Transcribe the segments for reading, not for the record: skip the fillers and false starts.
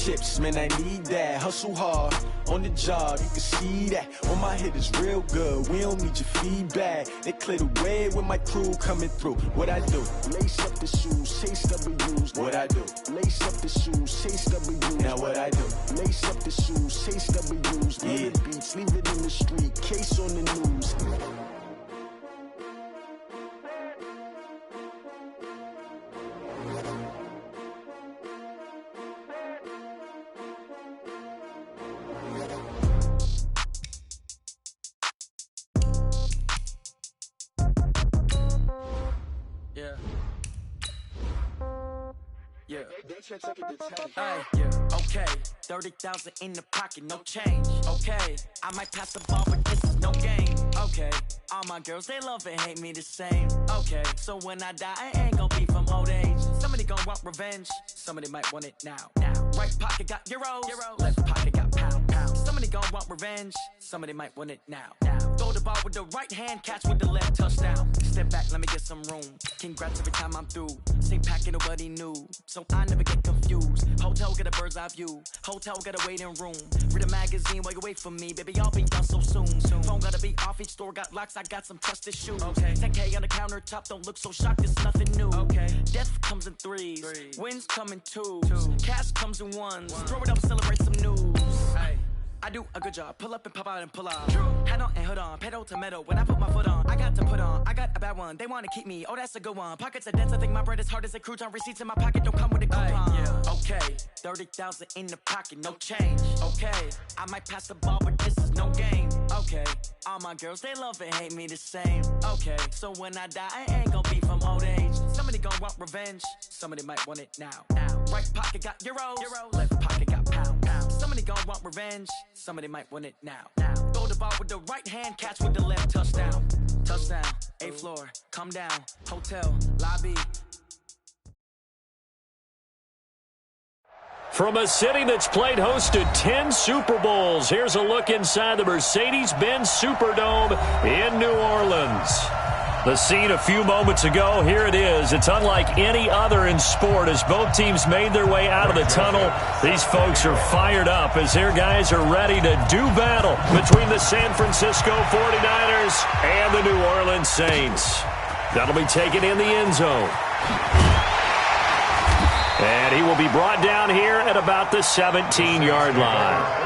chips, man, I need that. Hustle hard, on the job, you can see that. On my hit is real good, we don't need your feedback. They clear the way with my crew coming through. What I do? Lace up the shoes, chase W's. What I do? Lace up the shoes, chase W's. Now what I do? Lace up the shoes, chase W's. Yeah. Beats, leave it in the street, case on the news. Okay, 30,000 in the pocket, no change. Okay, I might pass the ball, but this is no game. Okay, all my girls, they love and hate me the same. Okay, so when I die, I ain't gon' be from old age. Somebody gon' want revenge, somebody might want it now. Right pocket got euros, left pocket got pounds. Somebody gon' want revenge, somebody might want it now. Throw the ball with the right hand, catch with the left, touchdown. Step back, let me get some room. Congrats every time I'm through. Same packet, nobody knew, so I never get confused. Hotel get a bird's eye view, hotel got a waiting room. Read a magazine while you wait for me, baby, I'll be done so soon. Phone gotta be off, each store got locks, I got some trusted shoes. 10K on the countertop, don't look so shocked, it's nothing new. Death comes in threes, wins come in twos, cash comes in ones. Throw it up, celebrate some news. I do a good job, pull up and pop out and pull out. Head on and hood on, pedal to metal. When I put my foot on, I got to put on. I got a bad one, they wanna keep me, oh that's a good one. Pockets are dense, I think my bread is hard as a crouton. Receipts in my pocket don't come with a coupon. Okay, 30,000 in the pocket, no change. Okay, I might pass the ball, but this is no game. Okay, all my girls, they love and hate me the same. Okay, so when I die, I ain't gon' be from old age. Somebody gon' want revenge, somebody might want it now. Right pocket got euros, left pocket got pounds. Somebody gon' want revenge, somebody might want it now. Throw the ball with the right hand, catch with the left, touchdown. Touchdown, A floor, come down, hotel, lobby. From a city that's played host to 10 Super Bowls, here's a look inside the Mercedes-Benz Superdome in New Orleans. The scene a few moments ago, here it is. It's unlike any other in sport as both teams made their way out of the tunnel. These folks are fired up as their guys are ready to do battle between the San Francisco 49ers and the New Orleans Saints. That'll be taken in the end zone. And he will be brought down here at about the 17-yard line.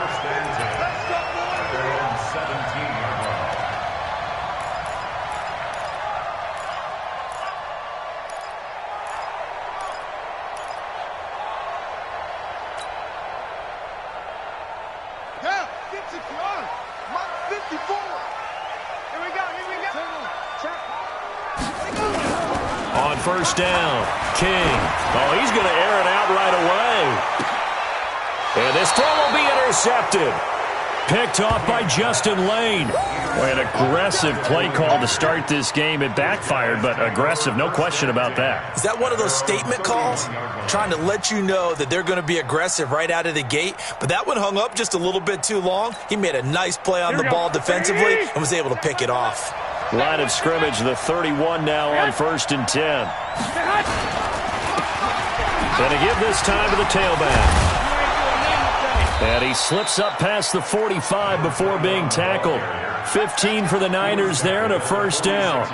On first down, King. Oh, he's going to air it out right away. And this throw will be intercepted. Picked off by Justin Lane. Boy, an aggressive play call to start this game. It backfired, but aggressive, no question about that. Is that one of those statement calls? Trying to let you know that they're going to be aggressive right out of the gate, but that one hung up just a little bit too long. He made a nice play on the ball defensively and was able to pick it off. Line of scrimmage, the 31 now on 1st and 10. And a give this time to the tailback. And he slips up past the 45 before being tackled. 15 for the Niners there and a first down.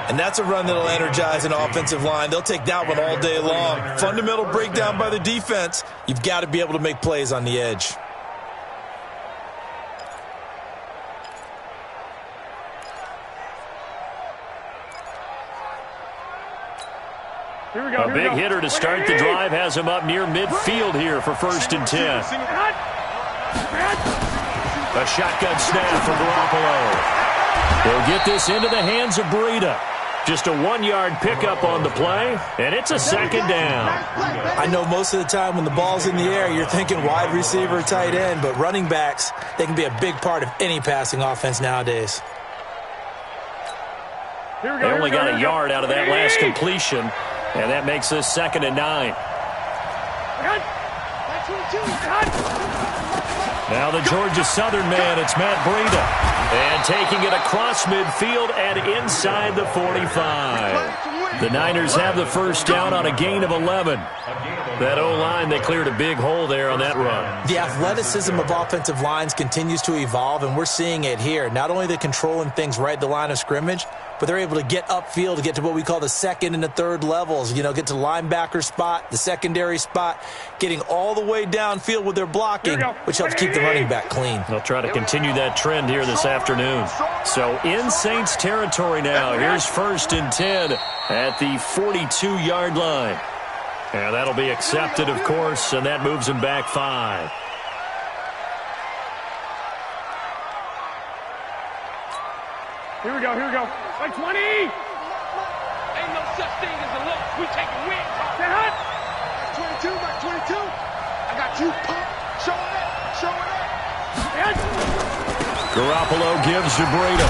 And that's a run that'll energize an offensive line. They'll take that one all day long. Fundamental breakdown by the defense. You've got to be able to make plays on the edge. A big hitter to start the drive has him up near midfield here for 1st and 10. A shotgun snap for Garoppolo. They'll get this into the hands of Breida. Just a 1-yard pickup on the play, and it's a second down. I know most of the time when the ball's in the air, you're thinking wide receiver, tight end, but running backs, they can be a big part of any passing offense nowadays. They only got a yard out of that last completion, and that makes this 2nd and 9. Now the Georgia Southern man, it's Matt Breida. And taking it across midfield and inside the 45. The Niners have the first down on a gain of 11. That O-line, they cleared a big hole there on that run. The athleticism of offensive lines continues to evolve, and we're seeing it here. Not only they're controlling things right at the line of scrimmage, but they're able to get upfield to get to what we call the second and the third levels. You know, get to linebacker spot, the secondary spot, getting all the way downfield with their blocking, which helps keep the running back clean. They'll try to continue that trend here this afternoon. So in Saints territory now, here's 1st and 10 at the 42-yard line. And that'll be accepted, of course, and that moves him back 5. Here we go, here we go. Like 20! Ain't no such thing as a look. We taking wins. Say hot! 22, like 22. I got you pumped. Showing it, showing it. Yes. Garoppolo gives to Breda.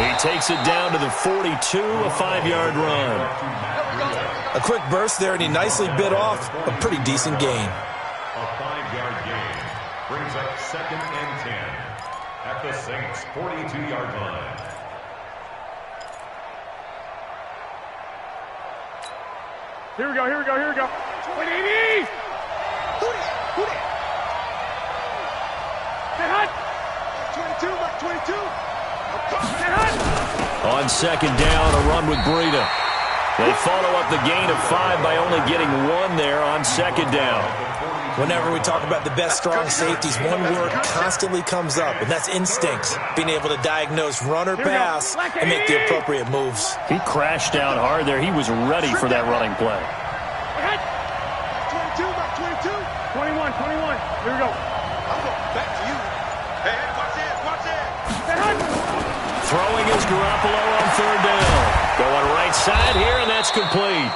He takes it down to the 42, a 5-yard run. A quick burst there, and he nicely bit off a pretty decent gain. A 5-yard gain brings up 2nd and 10 at the Saints' 42-yard line. Here we go, here we go, here we go. 180! Who that? Say hot! 22, like 22. Say hot! On 2nd down, a run with Breda. They follow up the gain of 5 by only getting 1 there on 2nd down. Whenever we talk about the best strong safeties, one word constantly comes up, and that's instincts. Being able to diagnose run or pass and make the appropriate moves. He crashed down hard there. He was ready for that running play. 22, back 22. 21, 21. Here we go. I'm going back to you. Hey, watch it, watch it. Throwing is Garoppolo on 3rd down. Going right side here, and that's complete.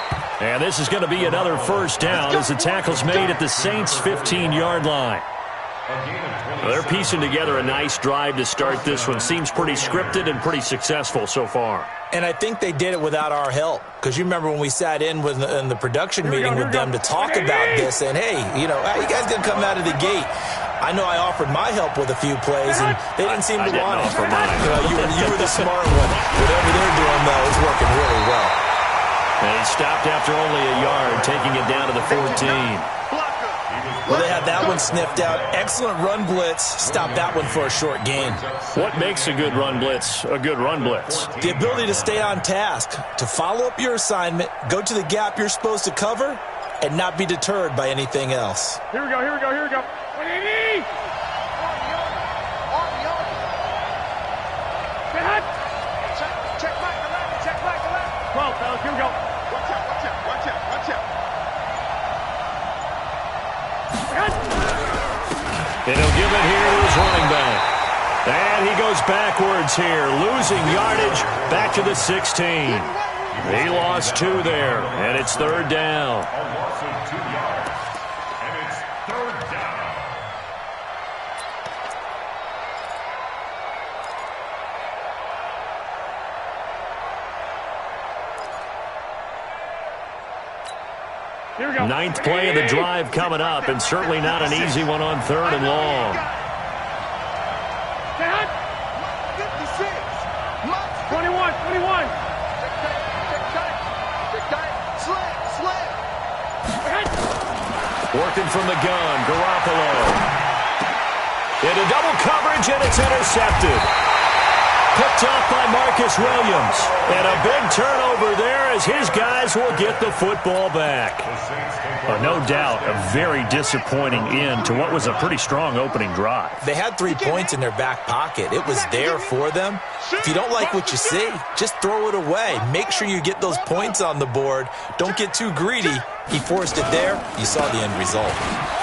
And this is going to be another first down as the tackle's made at the Saints' 15-yard line. They're piecing together a nice drive to start this one. Seems pretty scripted and pretty successful so far. And I think they did it without our help. Because you remember when we sat in the production meeting with them to talk about this. And, hey, you know, how you guys going to come out of the gate? I know I offered my help with a few plays, and they didn't seem to want it. You were the smart one. Whatever they're doing, though, is working really well. And he stopped after only a yard, taking it down to the 14. Well, they had that one sniffed out. Excellent run blitz. Stopped that one for a short gain. What makes a good run blitz a good run blitz? The ability to stay on task, to follow up your assignment, go to the gap you're supposed to cover, and not be deterred by anything else. Here we go, here we go, here we go. 180! Check back the left, check back the left. 12, fellas, here we go. Watch out, watch out, watch out, watch out. And he'll give it here to his running back. And he goes backwards here, losing yardage back to the 16. He lost 2 there, and it's 3rd down. A loss of 2 yards, and it's 3rd down. Here we go. 9th play of the drive coming up, and certainly not an easy one on 3rd and long. 21, 21. Working from the gun, Garoppolo. Into double coverage, and it's intercepted. Picked off by Marcus Williams. And a big turnover there as his guys will get the football back. No doubt a very disappointing end to what was a pretty strong opening drive. They had 3 points in their back pocket. It was there for them. If you don't like what you see, just throw it away. Make sure you get those points on the board. Don't get too greedy. He forced it there. You saw the end result.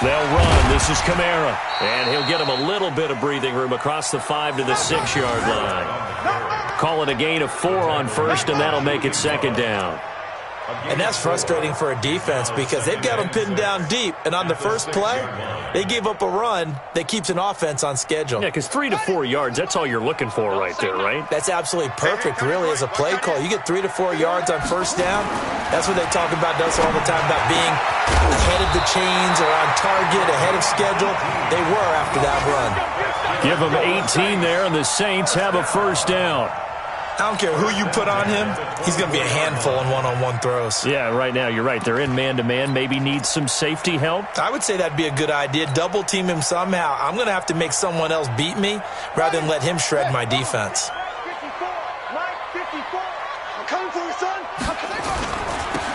They'll run. This is Kamara. And he'll get him a little bit of breathing room across the 5 to the 6-yard line. Call it a gain of 4 on 1st, and that'll make it 2nd down. And that's frustrating for a defense because they've got them pinned down deep. And on the first play, they gave up a run that keeps an offense on schedule. Yeah, because 3 to 4 yards, that's all you're looking for right there, right? That's absolutely perfect, really, as a play call. You get 3 to 4 yards on first down. That's what they talk about us all the time, about being ahead of the chains or on target, ahead of schedule. They were after that run. Give them 18 there, and the Saints have a first down. I don't care who you put on him, he's going to be a handful in one-on-one throws. Yeah, right now, you're right. They're in man-to-man. Maybe need some safety help. I would say that'd be a good idea. Double team him somehow. I'm going to have to make someone else beat me rather than let him shred my defense. 54, Mike, 54. I'm coming for you, son.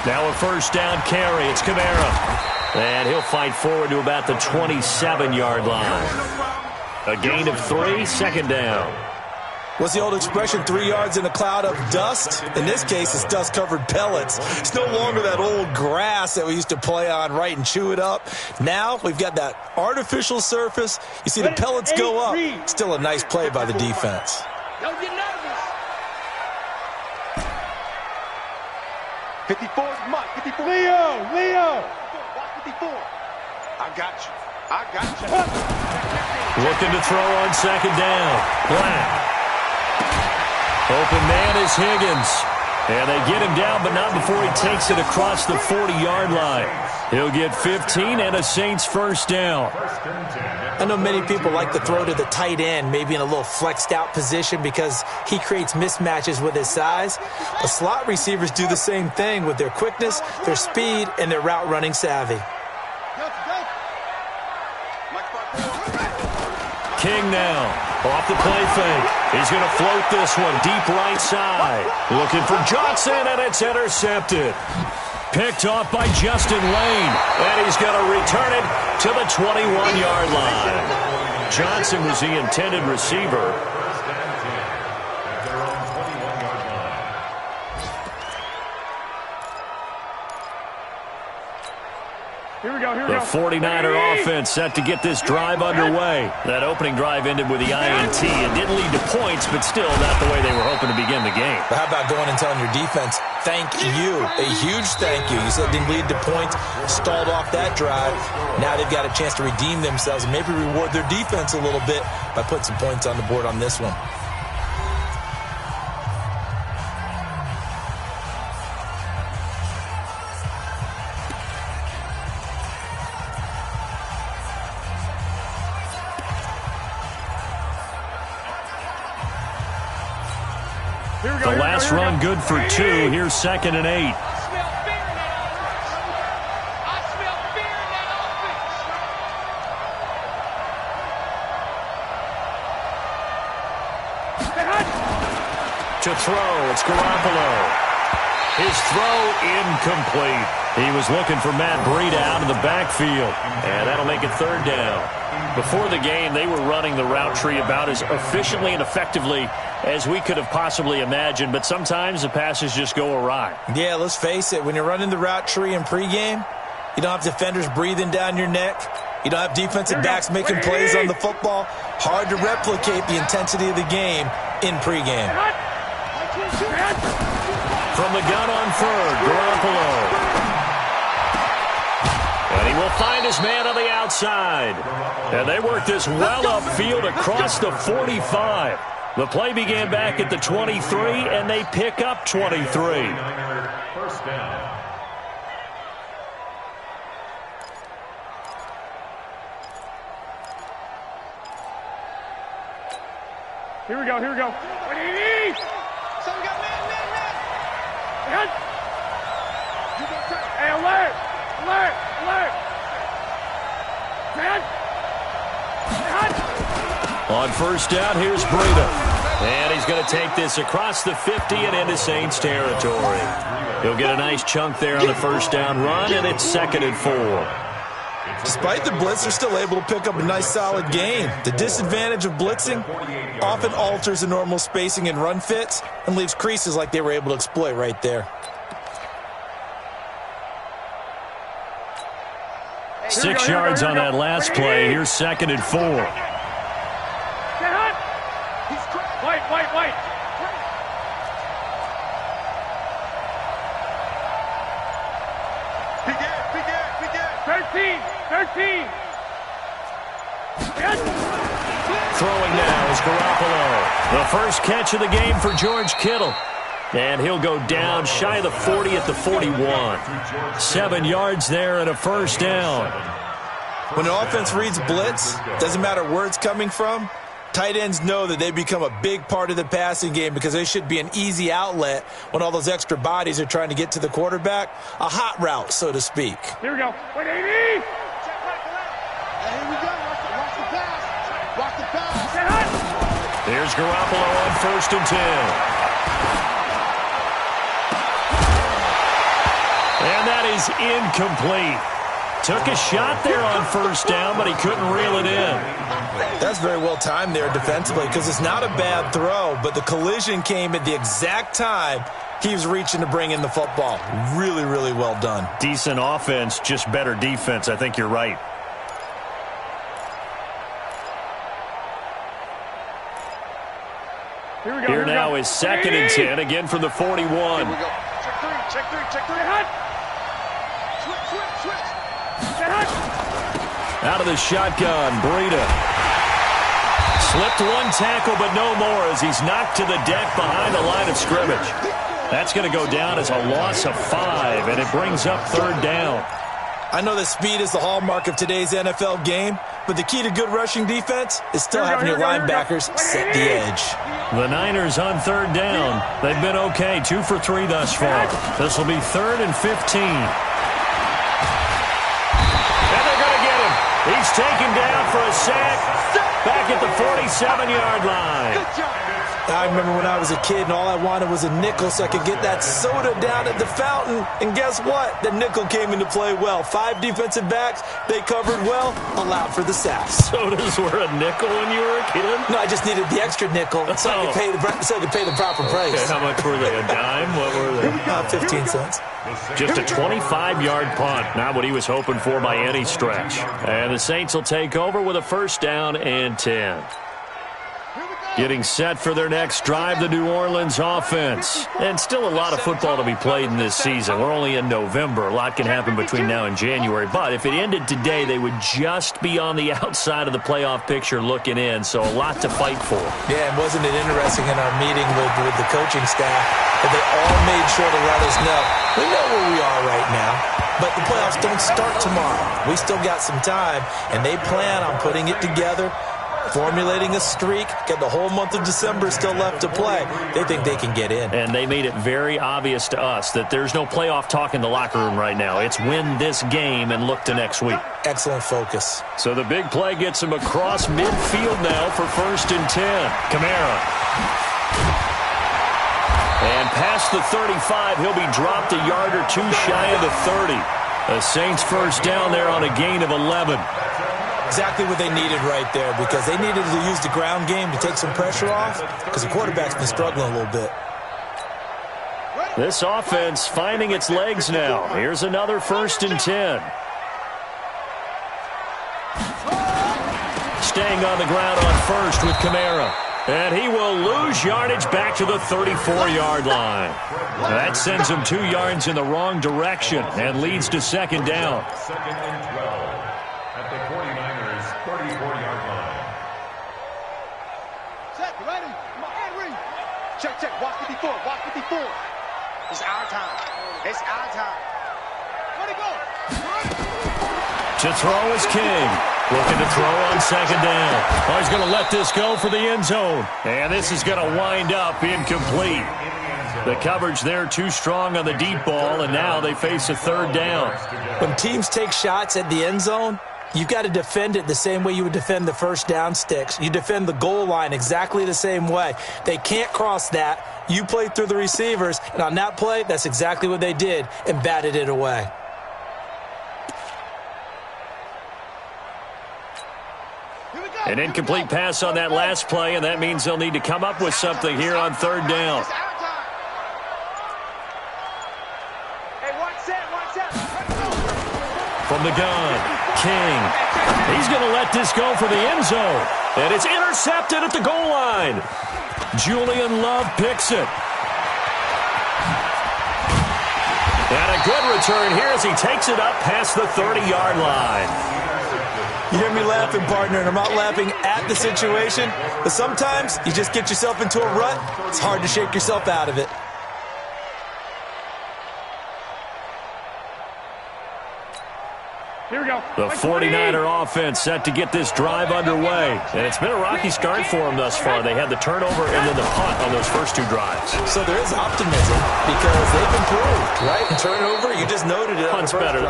Now a first down carry. It's Kamara. And he'll fight forward to about the 27-yard line. A gain of 3, second down. What's the old expression, 3 yards in a cloud of dust? In this case, it's dust-covered pellets. It's no longer that old grass that we used to play on, right, and chew it up. Now we've got that artificial surface. You see the pellets go up. Still a nice play by the defense. Don't get nervous. 54 is Mike. 54. Leo. 54. I got you. Looking to throw on second down. Black. Open man is Higgins. And they get him down, but not before he takes it across the 40-yard line. He'll get 15 and a Saints first down. I know many people like to throw to the tight end, maybe in a little flexed out position because he creates mismatches with his size. But slot receivers do the same thing with their quickness, their speed, and their route running savvy. King now, off the play fake. He's going to float this one deep right side. Looking for Johnson, and it's intercepted. Picked off by Justin Lane, and he's going to return it to the 21-yard line. Johnson was the intended receiver. Here we go. The 49er offense set to get this drive underway. That opening drive ended with the INT. It didn't lead to points, but still not the way they were hoping to begin the game. But how about going and telling your defense, thank you, a huge thank you. You said it didn't lead to points, stalled off that drive. Now they've got a chance to redeem themselves and maybe reward their defense a little bit by putting some points on the board on this one. The last run good for 2. Here's 2nd and 8. I smell fear in that offense. To throw, it's Garoppolo. His throw incomplete. He was looking for Matt Breida out of the backfield. And that'll make it 3rd down. Before the game, they were running the route tree about as efficiently and effectively as we could have possibly imagined, but sometimes the passes just go awry. Yeah, let's face it, when you're running the route tree in pregame, you don't have defenders breathing down your neck. You don't have defensive backs making plays on the football. Hard to replicate the intensity of the game in pregame. From the gun on 3rd, Garoppolo. And he will find his man on the outside. And they work this well upfield across the 45. The play began back at the 23, and they pick up 23. First down. Here we go. Some got man. Hey, alert. On first down, here's Breida. And he's going to take this across the 50 and into Saints territory. He'll get a nice chunk there on the first down run, and it's 2nd and 4. Despite the blitz, they're still able to pick up a nice solid gain. The disadvantage of blitzing often alters the normal spacing and run fits and leaves creases like they were able to exploit right there. 6 yards on that last play. Here's 2nd and 4. White. Begin. 13. Throwing now is Garoppolo. The first catch of the game for George Kittle. And he'll go down shy of the 40 at the 41. 7 yards there and a first down. When an offense reads blitz, doesn't matter where it's coming from, Tight ends know that they become a big part of the passing game because they should be an easy outlet when all those extra bodies are trying to get to the quarterback. A hot route, so to speak. Here we go. 180. Here we go. Watch the pass. Watch the pass. Get hot. Here's Garoppolo on 1st and 10. And that is incomplete. Took a shot there on 1st down, but he couldn't reel it in. That's very well timed there defensively because it's not a bad throw, but the collision came at the exact time he was reaching to bring in the football. Really, really well done. Decent offense, just better defense. I think you're right. Here now is 2nd and 10, again from the 41. Here we go. Check three. Get hot. Switch. Get hot. Out of the shotgun, Breida. Slipped one tackle, but no more as he's knocked to the deck behind the line of scrimmage. That's going to go down as a loss of 5, and it brings up 3rd down. I know that speed is the hallmark of today's NFL game, but the key to good rushing defense is still having your linebackers set the edge. The Niners on 3rd down. They've been okay, 2 for 3 thus far. This will be 3rd and 15. And they're going to get him. He's taken down for a sack back at the 47-yard line. I remember when I was a kid and all I wanted was a nickel so I could get that soda down at the fountain. And guess what? The nickel came into play well. 5 defensive backs, they covered well, allowed for the sacks. Sodas were a nickel when you were a kid? No, I just needed the extra nickel so I could pay the proper price. Okay, how much were they? A dime? What were they? 15 cents. Just a 25-yard punt. Not what he was hoping for by any stretch. And the Saints will take over with a 1st down and 10. Getting set for their next drive, the New Orleans offense. And still a lot of football to be played in this season. We're only in November. A lot can happen between now and January. But if it ended today, they would just be on the outside of the playoff picture looking in. So a lot to fight for. Yeah, and wasn't it interesting in our meeting with the coaching staff that they all made sure to let us know. We know where we are right now, but the playoffs don't start tomorrow. We still got some time, and they plan on putting it together, formulating a streak, get the whole month of December still left to play. They think they can get in. And they made it very obvious to us that there's no playoff talk in the locker room right now. It's win this game and look to next week. Excellent focus. So the big play gets him across midfield now for 1st and 10. Kamara. And past the 35, he'll be dropped a yard or 2 shy of the 30. The Saints 1st down there on a gain of 11. Exactly what they needed right there because they needed to use the ground game to take some pressure off because the quarterback's been struggling a little bit. This offense finding its legs now. Here's another 1st and 10. Staying on the ground on 1st with Kamara. And he will lose yardage back to the 34-yard line. That sends him 2 yards in the wrong direction and leads to 2nd down. 2nd and 12 at the 49ers' 34-yard line. Set, ready? Come on, Henry. Check. Watch 54. It's our time. Ready, go. To throw is King. Looking to throw on 2nd down. Oh, he's going to let this go for the end zone. And this is going to wind up incomplete. The coverage there too strong on the deep ball, and now they face a 3rd down. When teams take shots at the end zone, you've got to defend it the same way you would defend the 1st down sticks. You defend the goal line exactly the same way. They can't cross that. You play through the receivers, and on that play, that's exactly what they did and batted it away. An incomplete pass on that last play, and that means they'll need to come up with something here on 3rd down. From the gun, King. He's going to let this go for the end zone. And it's intercepted at the goal line. Julian Love picks it. And a good return here as he takes it up past the 30-yard line. You hear me laughing, partner, and I'm not laughing at the situation, but sometimes you just get yourself into a rut. It's hard to shake yourself out of it. Here we go. The 49er offense set to get this drive underway. And it's been a rocky start for them thus far. They had the turnover and then the punt on those first two drives. So there is optimism because they've improved, right? And turnover, you just noted it. Punt's better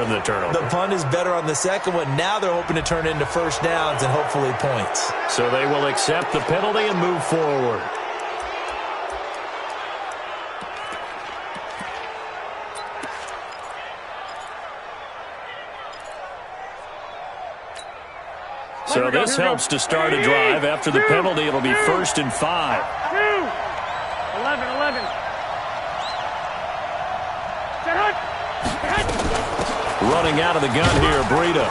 than the turnover. The punt is better on the second one. Now they're hoping to turn it into first downs and hopefully points. So they will accept the penalty and move forward. So this helps to start a drive. After the penalty, it'll be 1st and 5. 11. Running out of the gun here, Breida.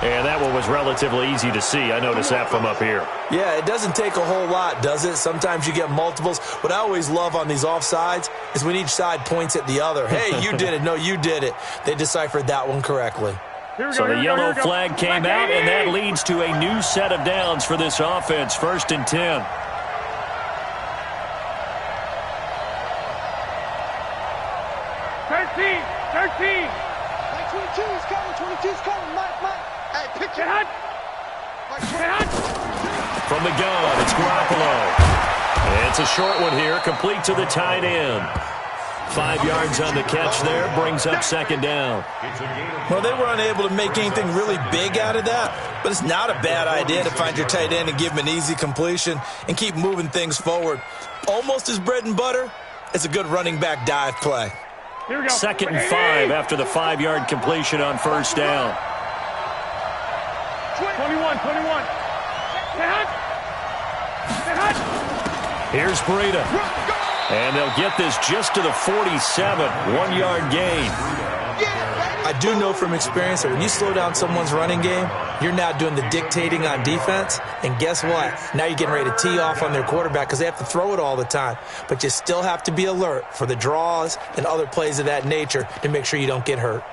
And that one was relatively easy to see. I noticed that from up here. Yeah, it doesn't take a whole lot, does it? Sometimes you get multiples. What I always love on these offsides is when each side points at the other. Hey, you did it. No, you did it. They deciphered that one correctly. So the yellow flag came out, and that leads to a new set of downs for this offense. 1st and 10. 13. 22's coming. Mike. Hey, pitch it. From the gun, it's Garoppolo. It's a short one here, complete to the tight end. 5 yards on the catch there, brings up 2nd down. Well, they were unable to make anything really big out of that, but it's not a bad idea to find your tight end and give him an easy completion and keep moving things forward. Almost as bread and butter, it's a good running back dive play. Here we go. 2nd and 5 after the 5-yard completion on 1st down. 21. Here's Breida. And they'll get this just to the 47. 1-yard gain. I do know from experience that when you slow down someone's running game, you're now doing the dictating on defense. And guess what? Now you're getting ready to tee off on their quarterback because they have to throw it all the time. But you still have to be alert for the draws and other plays of that nature to make sure you don't get hurt.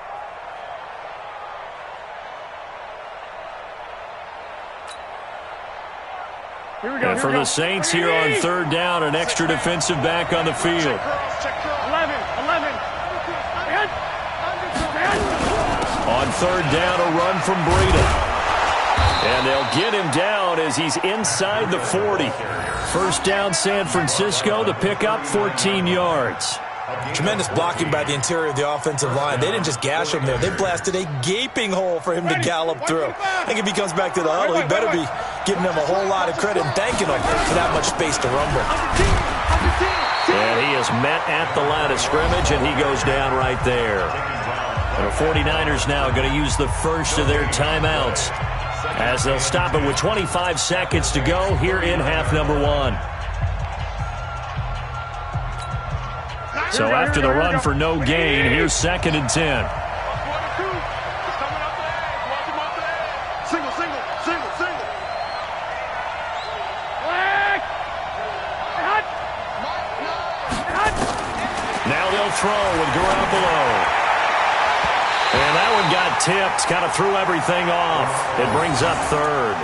And for the Saints here on 3rd down, an extra defensive back on the field. 11. On 3rd down, a run from Breida. And they'll get him down as he's inside the 40. 1st down, San Francisco. The pickup, 14 yards. Tremendous blocking by the interior of the offensive line. They didn't just gash him there. They blasted a gaping hole for him to gallop through. I think if he comes back to the huddle, he better be giving them a whole lot of credit and thanking them for that much space to rumble. And he is met at the line of scrimmage, and he goes down right there. And the 49ers now going to use the first of their timeouts as they'll stop it with 25 seconds to go here in half number 1. So after the run for no gain, here's 2nd and 10. Single. Now they'll throw with Garoppolo. And that one got tipped, kind of threw everything off. It brings up 3rd.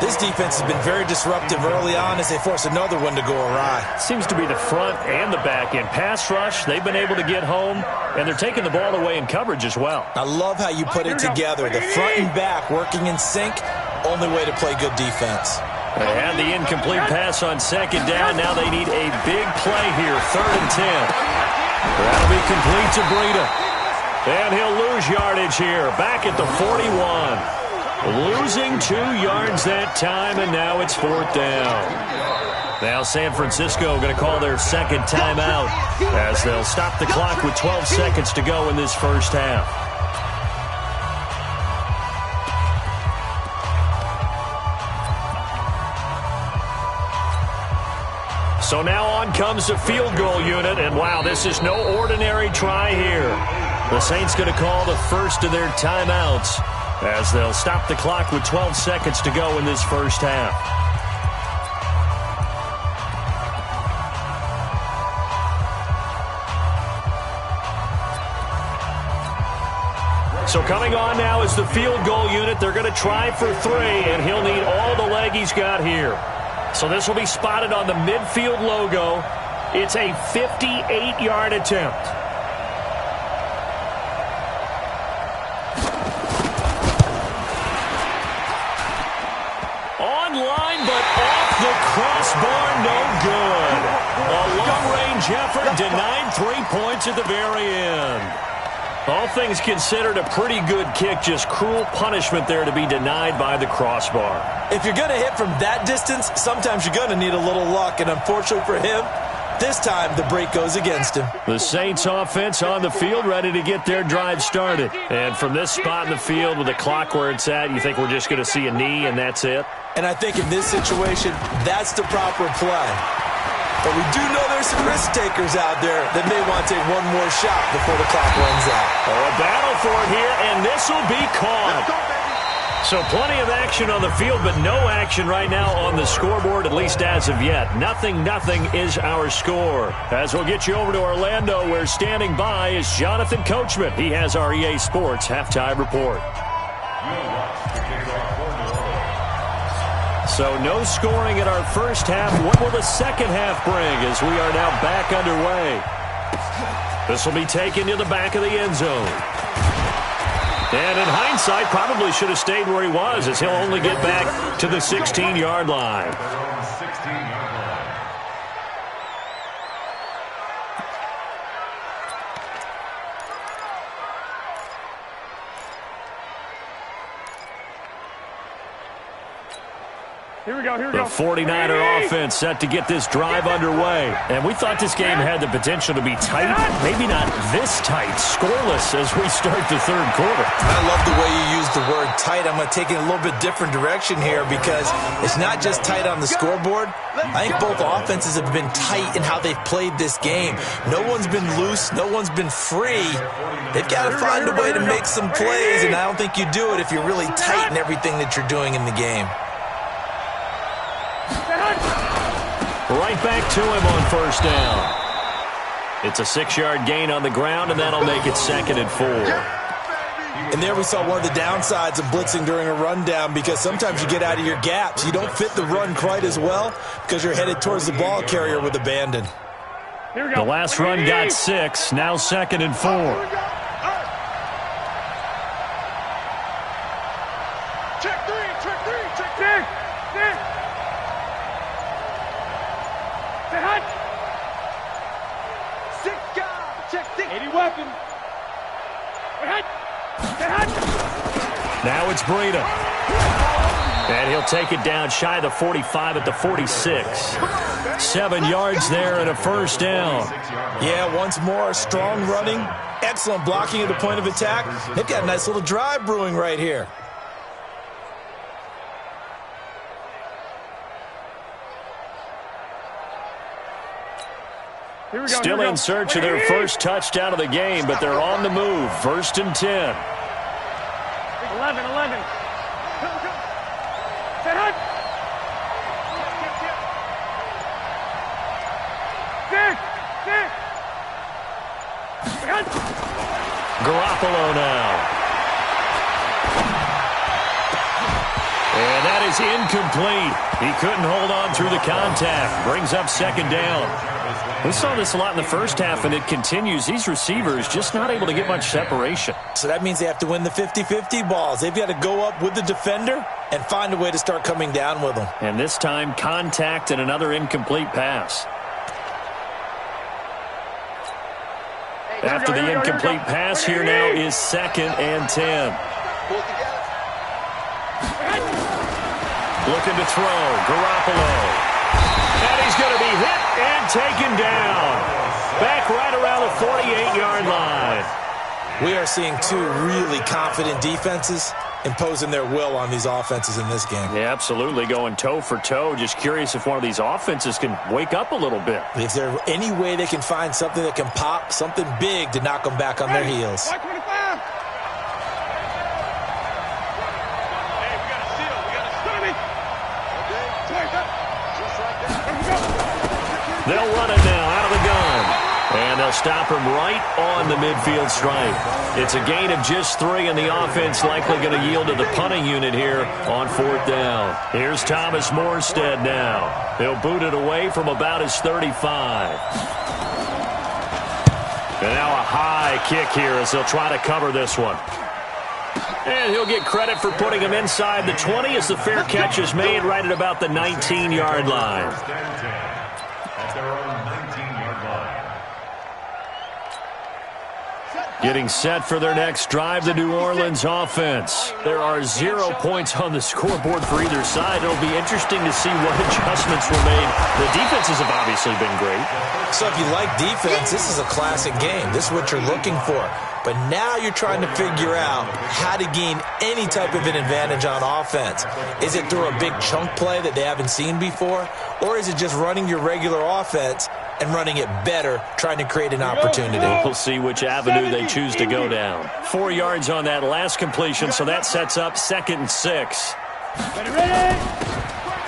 This defense has been very disruptive early on as they force another one to go awry. Seems to be the front and the back end. Pass rush, they've been able to get home, and they're taking the ball away in coverage as well. I love how you put it together. The front and back working in sync, only way to play good defense. They had the incomplete pass on 2nd down. Now they need a big play here, 3rd and 10. That'll be complete to Breida. And he'll lose yardage here, back at the 41. Losing 2 yards that time, and now it's 4th down. Now San Francisco going to call their 2nd timeout as they'll stop the clock with 12 seconds to go in this first half. So now on comes the field goal unit, and wow, this is no ordinary try here. The Saints going to call the first of their timeouts as they'll stop the clock with 12 seconds to go in this first half. So coming on now is the field goal unit. They're going to try for 3, and he'll need all the leg he's got here. So this will be spotted on the midfield logo. It's a 58-yard attempt. Online, but off the crossbar, no good. A long-range effort denied 3 points at the very end. All things considered, a pretty good kick, just cruel punishment there to be denied by the crossbar. If you're going to hit from that distance, sometimes you're going to need a little luck, and unfortunately for him, this time the break goes against him. The Saints offense on the field, ready to get their drive started. And from this spot in the field with the clock where it's at, you think we're just going to see a knee and that's it? And I think in this situation, that's the proper play. But we do know there's some risk takers out there that may want to take one more shot before the clock runs out. Oh, a battle for it here, and this will be caught. So plenty of action on the field, but no action right now on the scoreboard, at least as of yet. Nothing is our score. As we'll get you over to Orlando, where standing by is Jonathan Coachman. He has our EA Sports halftime report. So no scoring in our first half. What will the second half bring as we are now back underway? This will be taken to the back of the end zone. And in hindsight, probably should have stayed where he was, as he'll only get back to the 16-yard line. Here we go, here we The go. 49er offense set to get this drive underway. And we thought this game had the potential to be tight. Maybe not this tight, scoreless as we start the third quarter. I love the way you use the word tight. I'm going to take it in a little bit different direction here because it's not just tight on the scoreboard. I think both offenses have been tight in how they've played this game. No one's been loose. No one's been free. They've got to find a way to make some plays, and I don't think you do it if you're really tight in everything that you're doing in the game. Right back to him on first down. It's a 6-yard gain on the ground, and that'll make it 2nd and 4. And there we saw one of the downsides of blitzing during a rundown because sometimes you get out of your gaps. You don't fit the run quite as well because you're headed towards the ball carrier with abandon. Here we go. The last run got 6, now 2nd and 4. Check three, check six. Hut. 6 guys, check 6. 80 weapon. Hut. Now it's Breida. And he'll take it down shy of the 45 at the 46. 7 yards there and a first down. Yeah, once more, strong running, excellent blocking at the point of attack. They've got a nice little drive brewing right here. Still in search of their first touchdown of the game, but they're on the move. 1st and 10. 11. Set hut. 6. Garoppolo now. And that is incomplete. He couldn't hold on through the contact. Brings up 2nd down. We saw this a lot in the first half, and it continues. These receivers just not able to get much separation. So that means they have to win the 50-50 balls. They've got to go up with the defender and find a way to start coming down with them. And this time, contact and another incomplete pass. After the incomplete pass, here now is 2nd and 10. Looking to throw, Garoppolo. And he's going to be hit and taken down. Back right around the 48-yard line. We are seeing two really confident defenses imposing their will on these offenses in this game. Yeah, absolutely, going toe for toe. Just curious if one of these offenses can wake up a little bit. Is there any way they can find something that can pop, something big to knock them back on their heels? They'll run it now out of the gun. And they'll They'll stop him right on the midfield stripe. It's a gain of just 3, and the offense likely going to yield to the punting unit here on 4th down. Here's Thomas Morstead now. He'll boot it away from about his 35. And now a high kick here as they'll try to cover this one. And he'll get credit for putting him inside the 20 as the fair catch is made right at about the 19-yard line. At their own 19-yard line. Getting set for their next drive, the New Orleans offense. There are 0 points on the scoreboard for either side. It'll be interesting to see what adjustments were made. The defenses have obviously been great. So if you like defense, this is a classic game. This is what you're looking for. But now you're trying to figure out how to gain any type of an advantage on offense. Is it through a big chunk play that they haven't seen before? Or is it just running your regular offense and running it better, trying to create an opportunity? We'll see which avenue they choose to go down. 4 yards on that last completion, so that sets up 2nd and 6.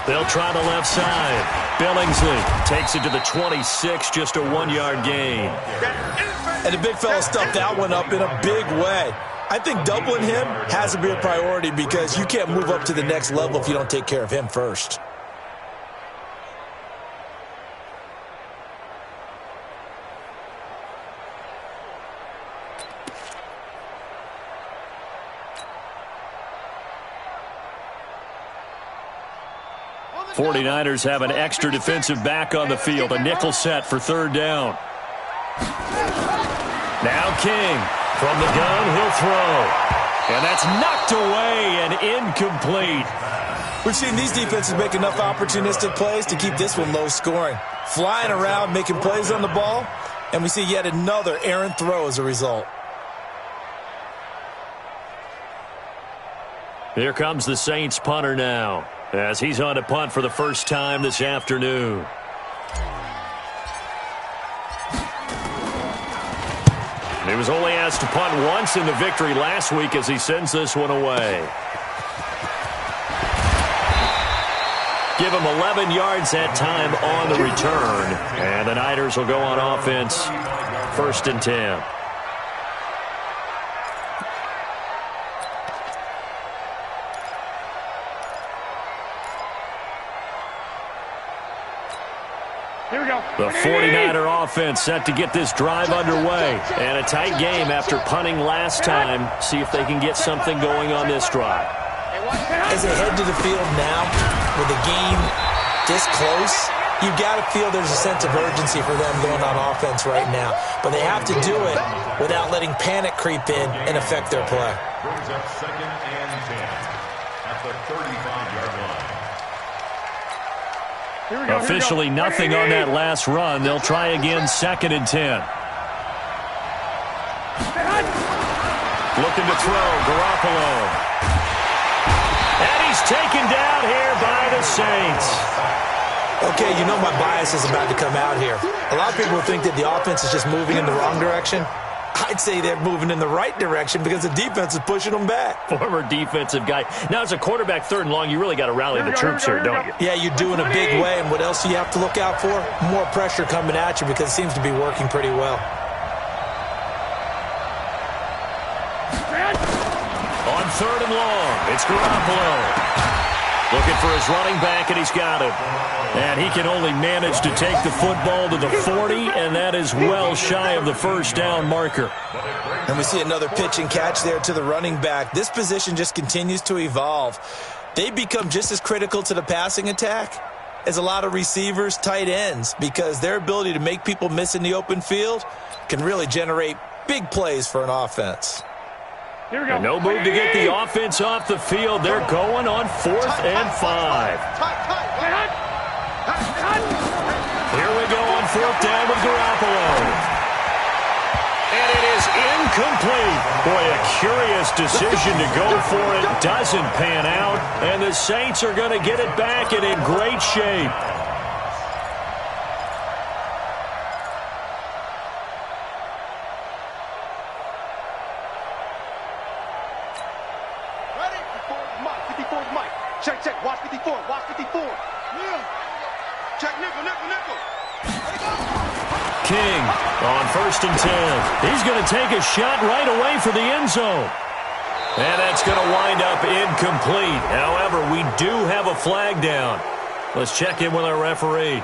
They'll try the left side. Billingsley takes it to the 26, just a 1-yard gain. And the big fella stuffed that one up in a big way. I think doubling him has to be a priority because you can't move up to the next level if you don't take care of him first. '49ers have an extra defensive back on the field. A nickel set for 3rd down. Now King from the gun, he'll throw. And that's knocked away and incomplete. We've seen these defenses make enough opportunistic plays to keep this one low scoring. Flying around, making plays on the ball, and we see yet another errant throw as a result. Here comes the Saints punter now, as he's on to punt for the first time this afternoon. He was only asked to punt once in the victory last week as he sends this one away. Give him 11 yards that time on the return. And the Niners will go on offense, 1st and 10. The 49er offense set to get this drive underway. And a tight game after punting last time. See if they can get something going on this drive. As they head to the field now, with the game this close, you've got to feel there's a sense of urgency for them going on offense right now. But they have to do it without letting panic creep in and affect their play. Brings up 2nd and 10 at the 35-yard line. Officially nothing on that last run. They'll try again 2nd and 10. Looking to throw, Garoppolo. And he's taken down here by the Saints. Okay, you know my bias is about to come out here. A lot of people think that the offense is just moving in the wrong direction. I'd say they're moving in the right direction because the defense is pushing them back. Former defensive guy. Now, as a quarterback 3rd and long, you really got to rally the troops here, don't you? Yeah, you do in a big way. And what else do you have to look out for? More pressure coming at you because it seems to be working pretty well. On 3rd and long, it's Garoppolo. Looking for his running back, and he's got him. And he can only manage to take the football to the 40, and that is well shy of the 1st down marker. And we see another pitch and catch there to the running back. This position just continues to evolve. They become just as critical to the passing attack as a lot of receivers, tight ends, because their ability to make people miss in the open field can really generate big plays for an offense. And no move to get the offense off the field. They're going on 4th and 5. Here we go on 4th down with Garoppolo. And it is incomplete. Boy, a curious decision to go for it. Doesn't pan out. And the Saints are going to get it back and in great shape. Check, check, watch 54, watch 54. Yeah. Check, nickel, nickel, nickel. There you go. King on 1st and 10. He's going to take a shot right away for the end zone. And that's going to wind up incomplete. However, we do have a flag down. Let's check in with our referee.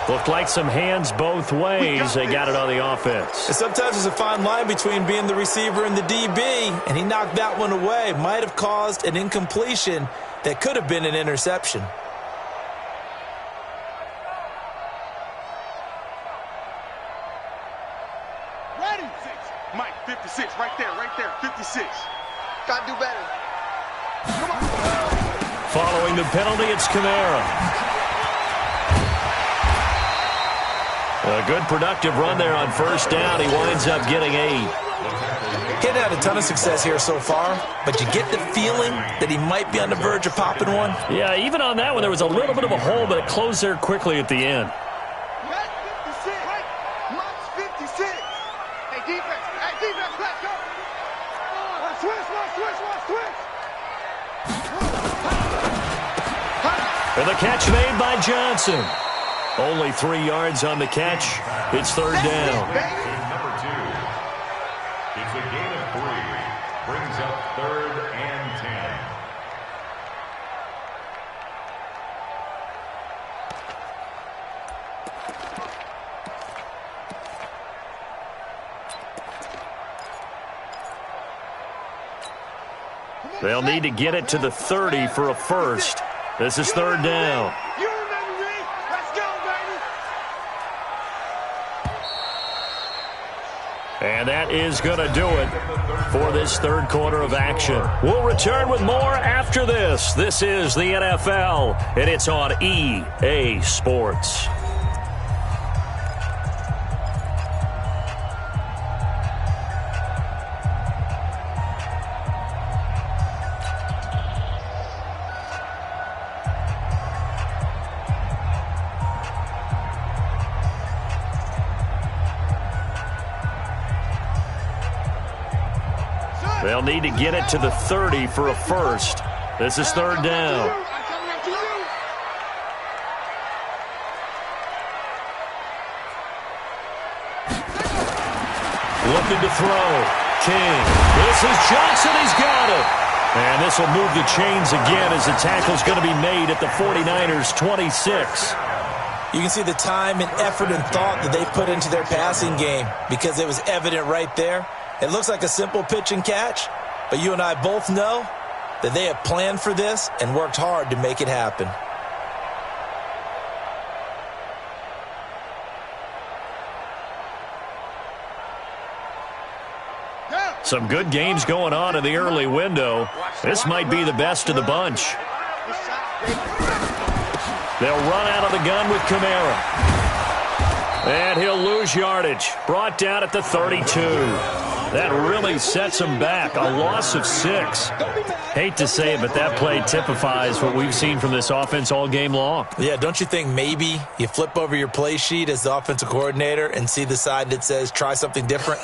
Looked like some hands both ways. They got it on the offense. And sometimes there's a fine line between being the receiver and the DB, and he knocked that one away. Might have caused an incompletion that could have been an interception. Ready? Mike, 56, right there, 56. Gotta do better. Come on. Following the penalty, it's Kamara. A good productive run there on 1st down. He winds up getting 8. He's had a ton of success here so far, but you get the feeling that he might be on the verge of popping one. Yeah, even on that one, there was a little bit of a hole, but it closed there quickly at the end. That's 56. Mike's 56. Hey, defense, let's go. Switch. And the catch made by Johnson. Only 3 yards on the catch. It's 3rd down. Number 2. It's a gain of 3. Brings up 3rd and 10. They'll need to get it to the 30 for a first. This is 3rd down. And that is going to do it for this 3rd quarter of action. We'll return with more after this. This is the NFL, and it's on EA Sports. They'll need to get it to the 30 for a first. This is 3rd down. Looking to throw. King. This is Johnson. He's got it. And this will move the chains again as the tackle's going to be made at the 49ers' 26. You can see the time and effort and thought that they put into their passing game because it was evident right there. It looks like a simple pitch and catch, but you and I both know that they have planned for this and worked hard to make it happen. Some good games going on in the early window. This might be the best of the bunch. They'll run out of the gun with Kamara. And he'll lose yardage. Brought down at the 32. That really sets him back. A loss of 6. Hate to say it, but that play typifies what we've seen from this offense all game long. Yeah, don't you think maybe you flip over your play sheet as the offensive coordinator and see the side that says try something different?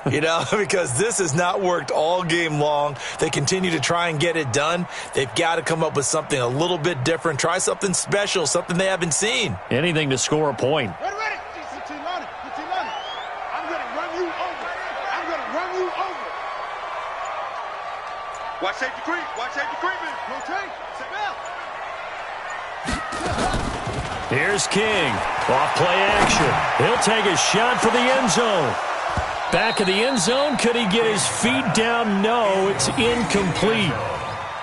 You know, because this has not worked all game long. They continue to try and get it done. They've got to come up with something a little bit different. Try something special, something they haven't seen. Anything to score a point. Ready. I'm going to run you over. Watch safety creep. Rotate. Here's King. Off play action. He'll take a shot for the end zone. Back of the end zone. Could he get his feet down? No, it's incomplete.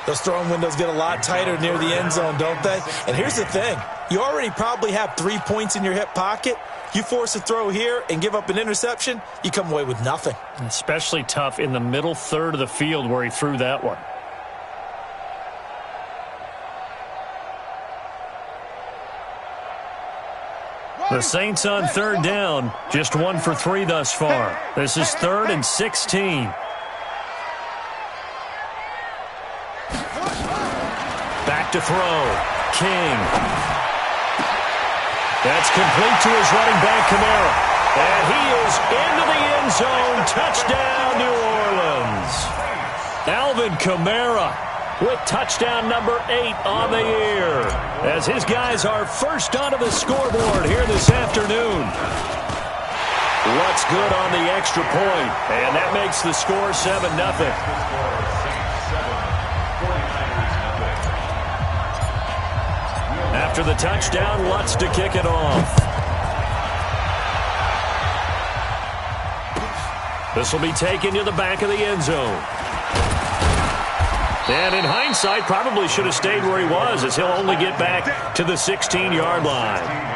Those throwing windows get a lot tighter near the end zone, don't they? And here's the thing. You already probably have 3 points in your hip pocket. You force a throw here and give up an interception, you come away with nothing. Especially tough in the middle third of the field where he threw that one. The Saints on 3rd down, just 1 for 3 thus far. This is 3rd and 16. Back to throw. King. That's complete to his running back, Kamara. And he is into the end zone. Touchdown, New Orleans. Alvin Kamara with touchdown number 8 on the year, as his guys are first onto the scoreboard here this afternoon. What's good on the extra point, and that makes the score 7-0. After the touchdown, Lutz to kick it off. This will be taken to the back of the end zone. And in hindsight, probably should have stayed where he was, as he'll only get back to the 16-yard line.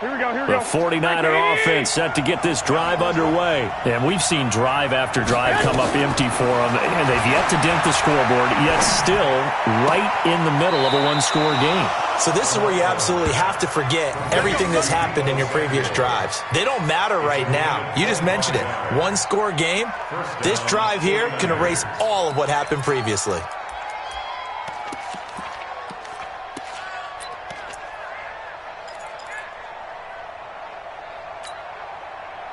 The 49er offense set to get this drive underway. And we've seen drive after drive come up empty for them. And they've yet to dent the scoreboard, yet still right in the middle of a one-score game. So this is where you absolutely have to forget everything that's happened in your previous drives. They don't matter right now. You just mentioned it. One-score game. This drive here can erase all of what happened previously.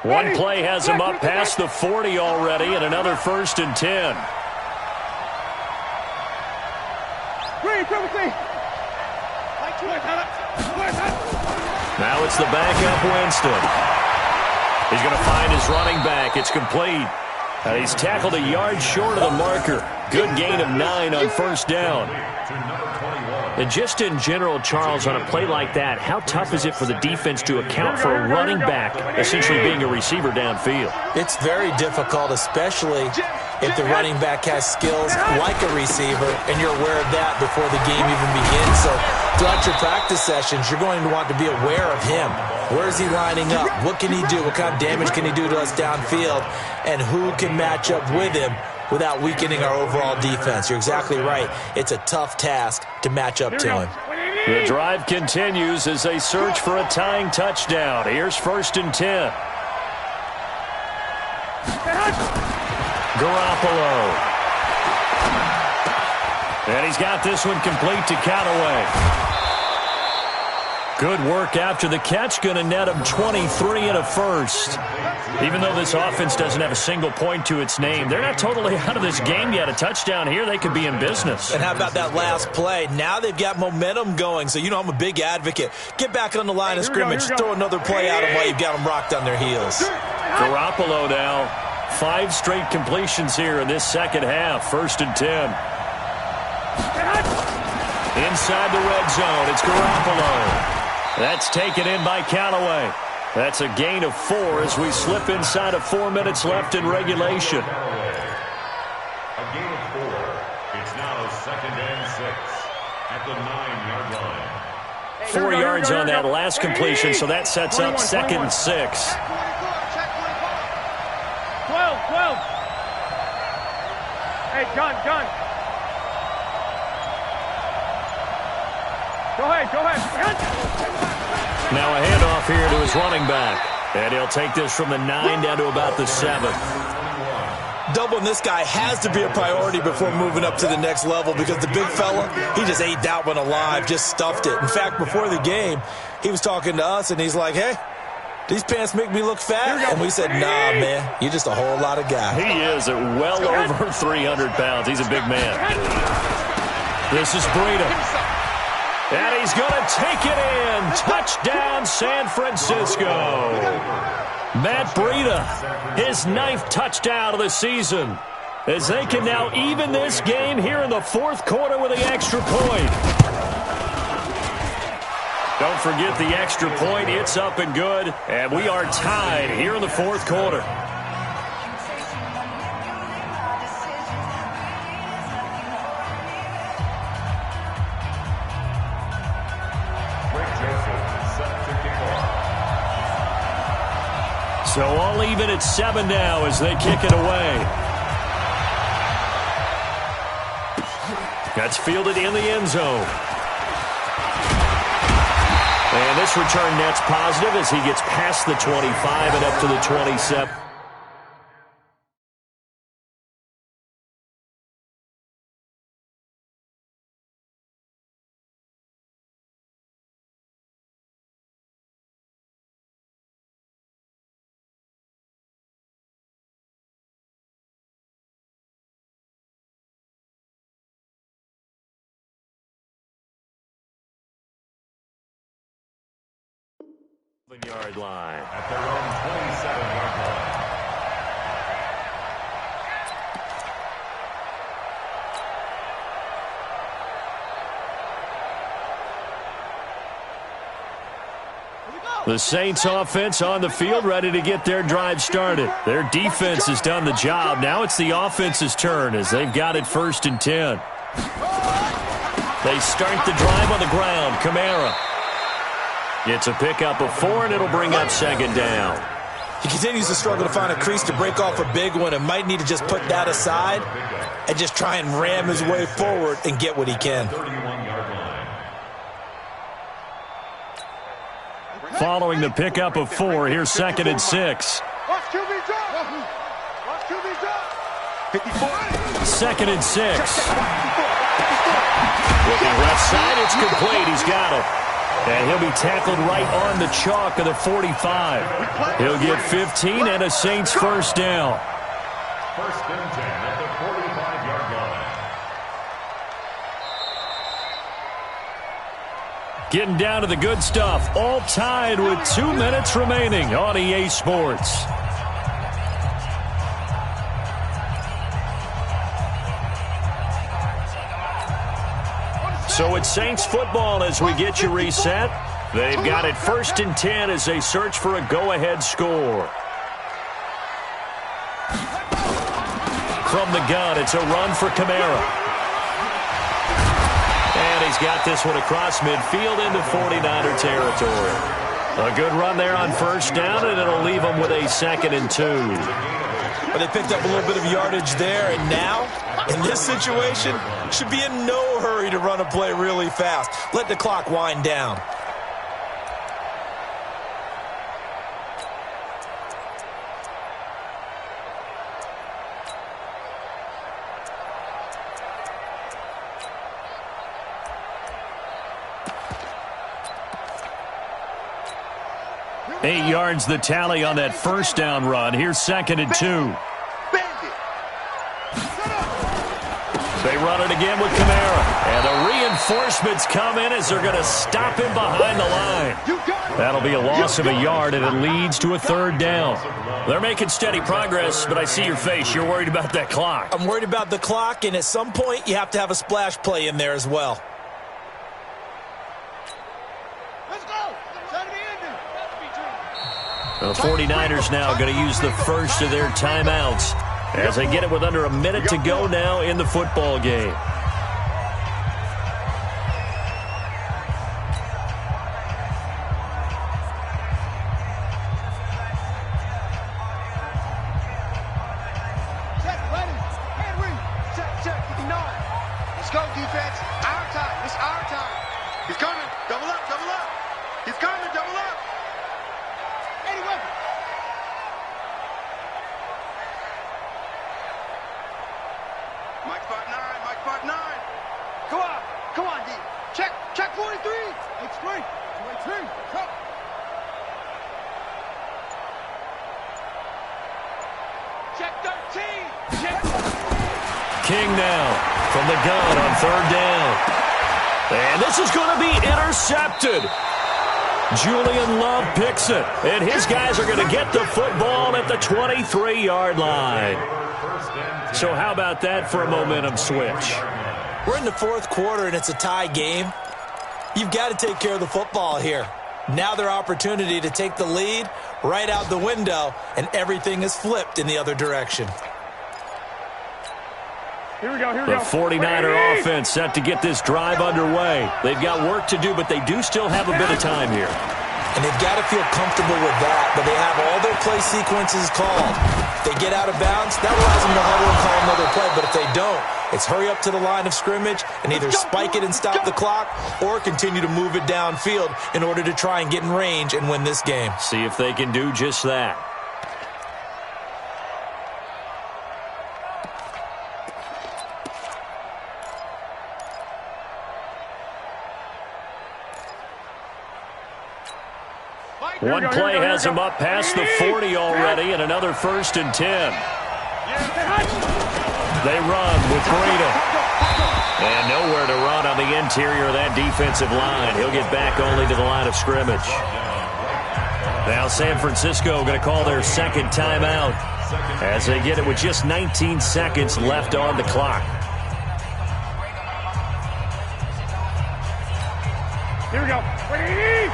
One play has him up past the 40 already, and another 1st and 10. Now it's the backup Winston. He's going to find his running back. It's complete. He's tackled a yard short of the marker. Good gain of 9 on 1st down. And just in general, Charles, on a play like that, how tough is it for the defense to account for a running back essentially being a receiver downfield? It's very difficult, especially if the running back has skills like a receiver, and you're aware of that before the game even begins. So throughout your practice sessions, you're going to want to be aware of him. Where is he lining up? What can he do? What kind of damage can he do to us downfield? And who can match up with him without weakening our overall defense? You're exactly right. It's a tough task to match up to him. The drive continues as they search for a tying touchdown. Here's 1st and 10. Garoppolo. And he's got this one complete to Callaway. Good work after the catch. Going to net him 23 and a 1st. Even though this offense doesn't have a single point to its name, they're not totally out of this game yet. A touchdown here, they could be in business. And how about that last play? Now they've got momentum going. So, you know, I'm a big advocate. Get back on the line of scrimmage. Throw another play at them while you've got them rocked on their heels. Garoppolo now. 5 straight completions here in this second half. 1st and 10. Inside the red zone, it's Garoppolo. That's taken in by Callaway. That's a gain of 4 as we slip inside of 4 minutes left in regulation. A gain of 4. It's now 2nd and 6 at the 9-yard line. 4 yards on that last completion, so that sets up 2nd and 6. 12. Hey, gun. Go ahead. Now a handoff here to his running back. And he'll take this from the 9 down to about the 7. Doubling this guy has to be a priority before moving up to the next level, because the big fella, he just ate that one alive, just stuffed it. In fact, before the game, he was talking to us, and he's like, hey, these pants make me look fat? And we said, nah, man, you're just a whole lot of guy. He is at well over 300 pounds. He's a big man. This is Breida. And he's going to take it in. Touchdown, San Francisco. Matt Breida, his 9th touchdown of the season, as they can now even this game here in the 4th quarter with the extra point. Don't forget the extra point. It's up and good. And we are tied here in the 4th quarter. So all even at 7 now as they kick it away. That's fielded in the end zone. And this return net's positive as he gets past the 25 and up to the 27. Yard line. At their own 27-yard line. The Saints offense on the field, ready to get their drive started. Their defense has done the job. Now it's the offense's turn as they've got it 1st and 10. They start the drive on the ground. Kamara. It's a pickup of 4, and it'll bring up 2nd down. He continues to struggle to find a crease to break off a big one and might need to just put that aside and just try and ram his way forward and get what he can. 31-yard line. Following the pickup of 4, here's 2nd and 6. Watch QB drop. Watch QB drop. 54. 2nd and 6. Looking left side, it's complete. He's got him. And he'll be tackled right on the chalk of the 45. He'll get 15 and a Saints 1st down. 1st and 10 at the 45-yard line. Getting down to the good stuff. All tied with 2 minutes remaining on EA Sports. So it's Saints football as we get you reset. They've got it 1st and 10 as they search for a go-ahead score. From the gun, it's a run for Kamara. And he's got this one across midfield into 49er territory. A good run there on 1st down, and it'll leave them with a 2nd and 2. But they picked up a little bit of yardage there, and now, in this situation, should be in no hurry to run a play really fast. Let the clock wind down. Eight yards the tally on that 1st down run. Here's 2nd and 2. They run it again with Kamara. And the reinforcements come in as they're going to stop him behind the line. That'll be a loss of a yard, and it leads to a 3rd down. They're making steady progress, but I see your face. You're worried about that clock. I'm worried about the clock, and at some point, you have to have a splash play in there as well. The 49ers now going to use the first of their timeouts as they get it with under a minute to go now in the football game. Check, ready. Hand read. Check, 59. Let's go, defense. Our time. It's our time. He's coming. Double up, double up. He's coming, double up. 80 weapons. Mike spot 9, Mike spot 9. Come on, D. Check 43. It's free. 23. Come. Check 13. Check. King now from the gun on 3rd down. And this is going to be intercepted. Julian Love picks it, and his guys are going to get the football at the 23-yard line. So how about that for a momentum switch? We're in the 4th quarter, and it's a tie game. You've got to take care of the football here. Now their opportunity to take the lead right out the window, and everything is flipped in the other direction. Here we go. The 49er offense set to get this drive underway. They've got work to do, but they do still have a bit of time here. And they've got to feel comfortable with that, but they have all their play sequences called. If they get out of bounds, that allows them to huddle and call another play, but if they don't, it's hurry up to the line of scrimmage and either spike it and stop the clock or continue to move it downfield in order to try and get in range and win this game. See if they can do just that. One play has him up past the 40 already, and another 1st and 10. They run with Breida. And nowhere to run on the interior of that defensive line. He'll get back only to the line of scrimmage. Now San Francisco going to call their second timeout as they get it with just 19 seconds left on the clock. Here we go. Ready?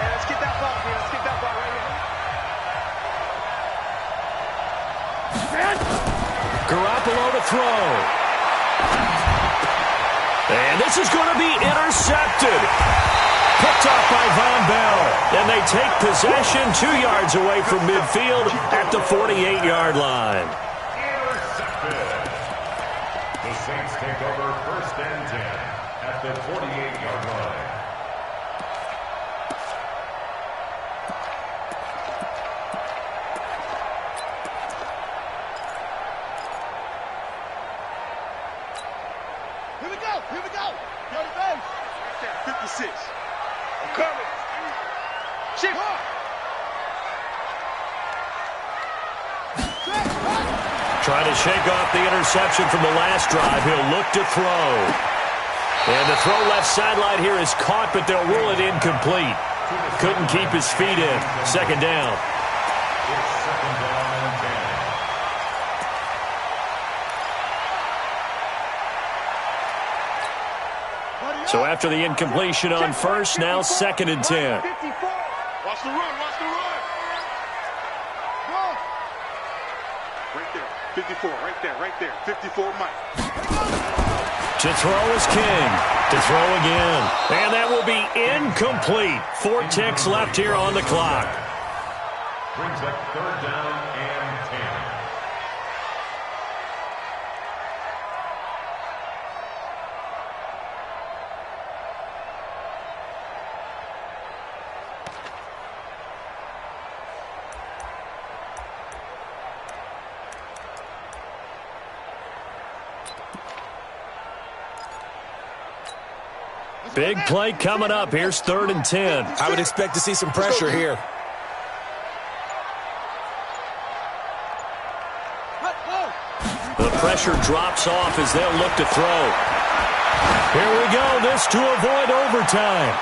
Let's get that ball, man. Let's get that ball right here. Garoppolo to throw. And this is going to be intercepted. Picked off by Von Bell. And they take possession 2 yards away from midfield at the 48-yard line. Intercepted. The Saints take over 1st and 10 at the 48-yard line. Here we go. Here we go. Go to base. Right there. 56. I'm coming. Shit. Trying to shake off the interception from the last drive. He'll look to throw. And the throw left sideline here is caught, but they'll rule it incomplete. Couldn't keep his feet in. Second down. It's 2nd down and 10. So after the incompletion on first, now 2nd and 10. 54. Watch the run. Watch the run. Run. Right there. 54. Right there. Right there. 54, Mike. To throw is King. To throw again. And that will be incomplete. 4 ticks left here on the clock. Brings up 3rd down and 10. Big play coming up. Here's 3rd and 10. I would expect to see some pressure here. The pressure drops off as they'll look to throw. Here we go. This to avoid overtime.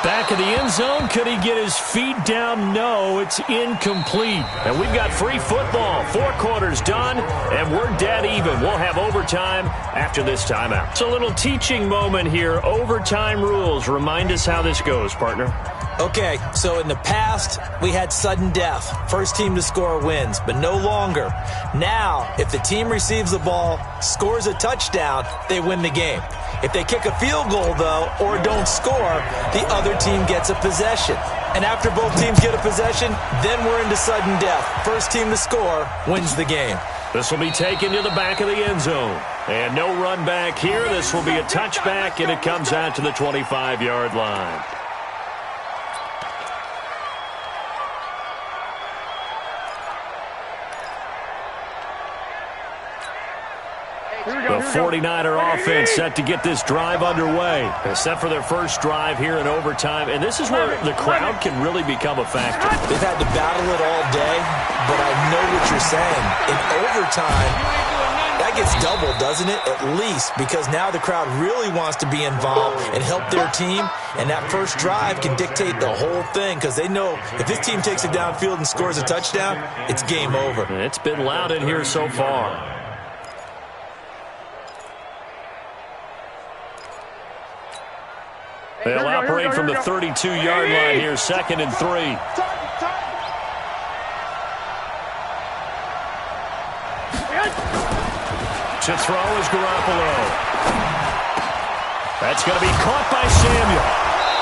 Back of the end zone. Could he get his feet down? No, it's incomplete. And we've got free football. 4 quarters done, and we're dead even. We'll have overtime after this timeout. It's a little teaching moment here. Overtime rules. Remind us how this goes, partner. Okay, so in the past, we had sudden death. First team to score wins, but no longer. Now, if the team receives the ball, scores a touchdown, they win the game. If they kick a field goal, though, or don't score, the other team gets a possession. And after both teams get a possession, then we're into sudden death. First team to score wins the game. This will be taken to the back of the end zone. And no run back here. This will be a touchback, and it comes out to the 25-yard line. The 49er offense set to get this drive underway. Set for their first drive here in overtime. And this is where the crowd can really become a factor. They've had to battle it all day, but I know what you're saying. In overtime, that gets doubled, doesn't it? At least, because now the crowd really wants to be involved and help their team. And that first drive can dictate the whole thing because they know if this team takes it downfield and scores a touchdown, it's game over. It's been loud in here so far. They'll operate from the 32-yard line here, 2nd and 3. To throw is Garoppolo. That's going to be caught by Samuel.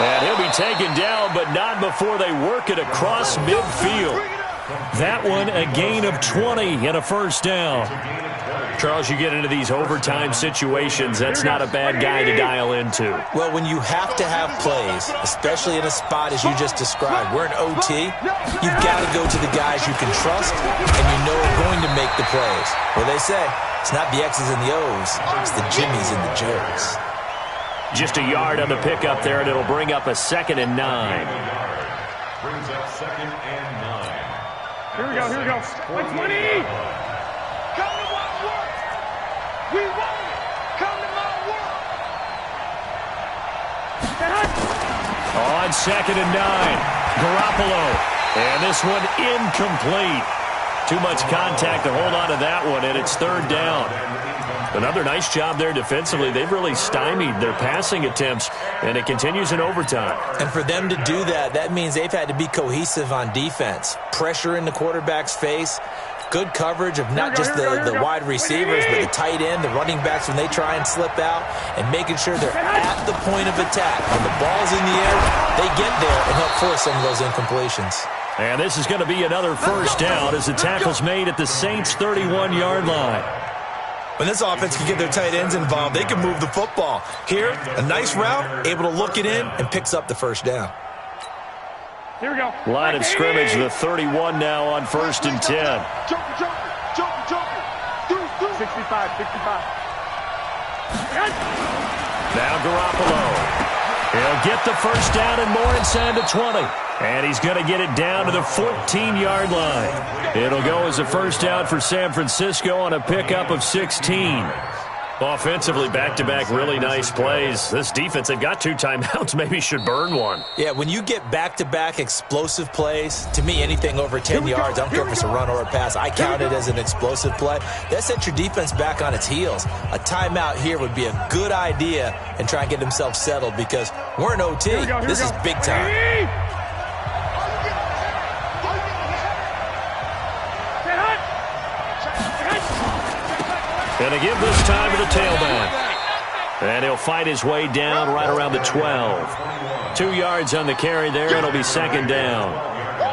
And he'll be taken down, but not before they work it across midfield. That one, a gain of 20 and a first down. Charles, you get into these overtime situations, that's not a bad guy to dial into. Well, when you have to have plays, especially in a spot as you just described, we're in OT, you've got to go to the guys you can trust and you know are going to make the plays. Well, they say it's not the X's and the O's, it's the Jimmies and the Joes. Just a yard on the pickup there, and it'll bring up a 2nd and 9. Brings up 2nd and 9. Here we go, here we go. 20! Come to my work! We want it! Come to my work! On 2nd and 9, Garoppolo. And this one incomplete. Too much contact to hold on to that one, and it's 3rd down. Another nice job there defensively. They've really stymied their passing attempts, and it continues in overtime. And for them to do that, that means they've had to be cohesive on defense. Pressure in the quarterback's face. Good coverage of not just the wide receivers, but the tight end, the running backs when they try and slip out, and making sure they're at the point of attack. When the ball's in the air, they get there and help force some of those incompletions. And this is going to be another 1st down as the tackle's made at the Saints' 31-yard line. When this offense can get their tight ends involved, they can move the football. Here, a nice route, able to look it in, and picks up the 1st down. Here we go. Line of scrimmage, the 31 now on 1st and 10. Jumper. 65. Now Garoppolo. He'll get the 1st down and more inside the 20. And he's going to get it down to the 14-yard line. It'll go as a 1st down for San Francisco on a pickup of 16. Offensively, back-to-back really nice plays. This defense, they've got 2 timeouts, maybe should burn one. Yeah, when you get back-to-back explosive plays, to me, anything over 10 yards, I don't care if it's a run or a pass, I count it as an explosive play. That sets your defense back on its heels. A timeout here would be a good idea and try and get themselves settled because we're in OT. This is big time. Going to give this time to the tailback. And he'll fight his way down right around the 12. 2 yards on the carry there. It'll be 2nd down.